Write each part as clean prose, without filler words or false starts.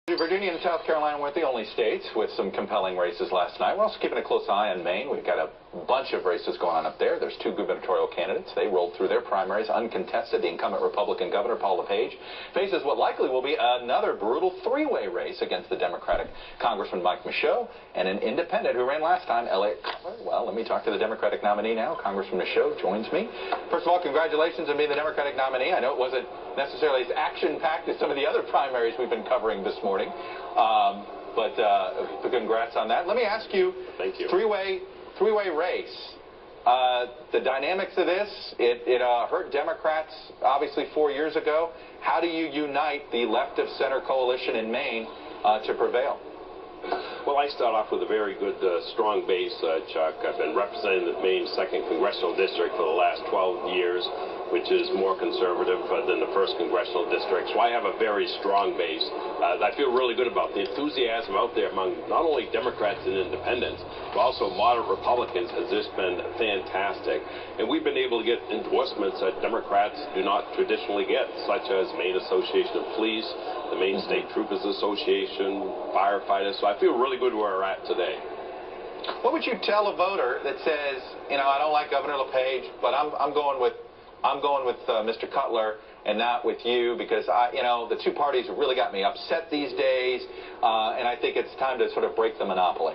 Virginia and South Carolina weren't the only states with some compelling races last night. We're also keeping a close eye on Maine. We've got a bunch of races going on up there. There's two gubernatorial candidates. They rolled through their primaries uncontested. The incumbent Republican governor, Paul LePage, faces what likely will be another brutal three-way race against the Democratic Congressman Mike Michaud and an independent who ran last time, Elliott Cutler. Well, let me talk to the Democratic nominee now. Congressman Michaud joins me. First of all, congratulations on being the Democratic nominee. I know it wasn't necessarily as action-packed as some of the other primaries we've been covering this morning. But congrats on that. Let me ask you, thank you. Three-way race. The dynamics of this, it hurt Democrats, obviously, 4 years ago. How do you unite the left-of-center coalition in Maine to prevail? Well, I start off with a very good, strong base, Chuck. I've been representing the Maine 2nd Congressional District for the last 12 years, which is more conservative than the 1st Congressional District. So I have a very strong base that I feel really good about. The enthusiasm out there among not only Democrats and independents, but also moderate Republicans has just been fantastic. And we've been able to get endorsements that Democrats do not traditionally get, such as Maine Association of Police, the Maine State Troopers Association, firefighters. So I feel really good where we're at today. What would you tell a voter that says, you know, I don't like Governor LePage, but I'm going with Mr. Cutler and not with you because the two parties have really got me upset these days, and I think it's time to sort of break the monopoly?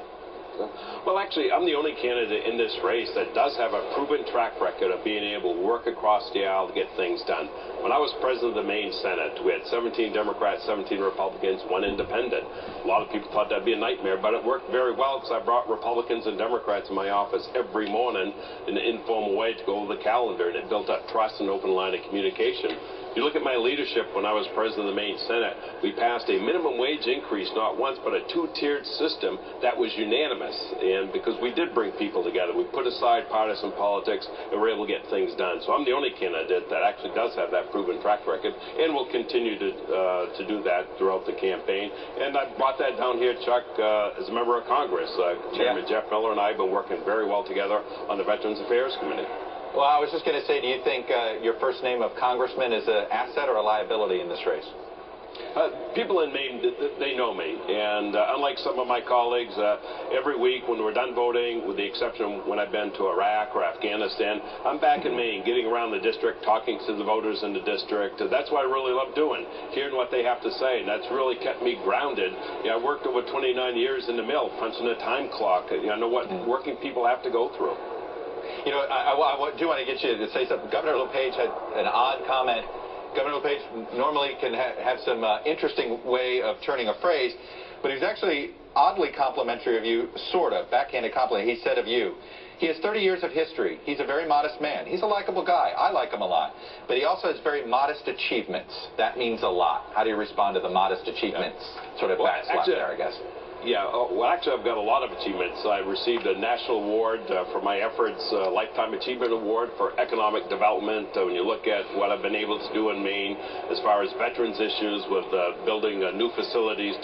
Well, actually, I'm the only candidate in this race that does have a proven track record of being able to work across the aisle to get things done. When I was president of the Maine Senate, we had 17 Democrats, 17 Republicans, 1 independent. A lot of people thought that'd be a nightmare, but it worked very well because I brought Republicans and Democrats in my office every morning in an informal way to go over the calendar, and it built up trust and open line of communication. If you look at my leadership when I was president of the Maine Senate, we passed a minimum wage increase not once but a 2-tiered system that was unanimous. And because we did bring people together, we put aside partisan politics and were able to get things done. So I'm the only candidate that actually does have that proven track record and will continue to do that throughout the campaign. And I brought that down here, Chuck, as a member of Congress. Chairman Jeff Miller and I have been working very well together on the Veterans Affairs Committee. Well, I was just going to say, do you think your first name of congressman is an asset or a liability in this race? People in Maine, they know me, and unlike some of my colleagues, every week when we're done voting, with the exception when I've been to Iraq or Afghanistan, I'm back in Maine, getting around the district, talking to the voters in the district. That's what I really love doing, hearing what they have to say, and that's really kept me grounded. I worked over 29 years in the mill, punching a time clock. I know what working people have to go through. You know, I do want to get you to say something. Governor LePage had an odd comment. Governor LePage normally can have some interesting way of turning a phrase, but he was actually oddly complimentary of you, sort of, backhanded compliment. He said of you, he has 30 years of history. He's a very modest man. He's a likable guy. I like him a lot. But he also has very modest achievements. That means a lot. How do you respond to the modest achievements? Sort of backslap there, I guess. Yeah, well, actually, I've got a lot of achievements. I received a national award for my efforts, Lifetime Achievement Award for economic development. When you look at what I've been able to do in Maine as far as veterans issues with building new facilities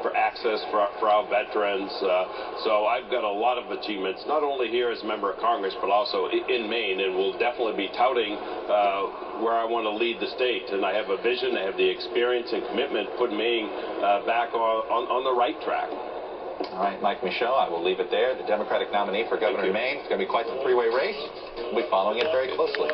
for access for our veterans. So I've got a lot of achievements, not only here as a member of Congress, but also in Maine, and will definitely be touting where I want to lead the state. And I have a vision, I have the experience and commitment to put Maine back on the right track. All right, Mike Michaud, I will leave it there. The Democratic nominee for governor of Maine. It's going to be quite the three-way race. We'll be following it very closely.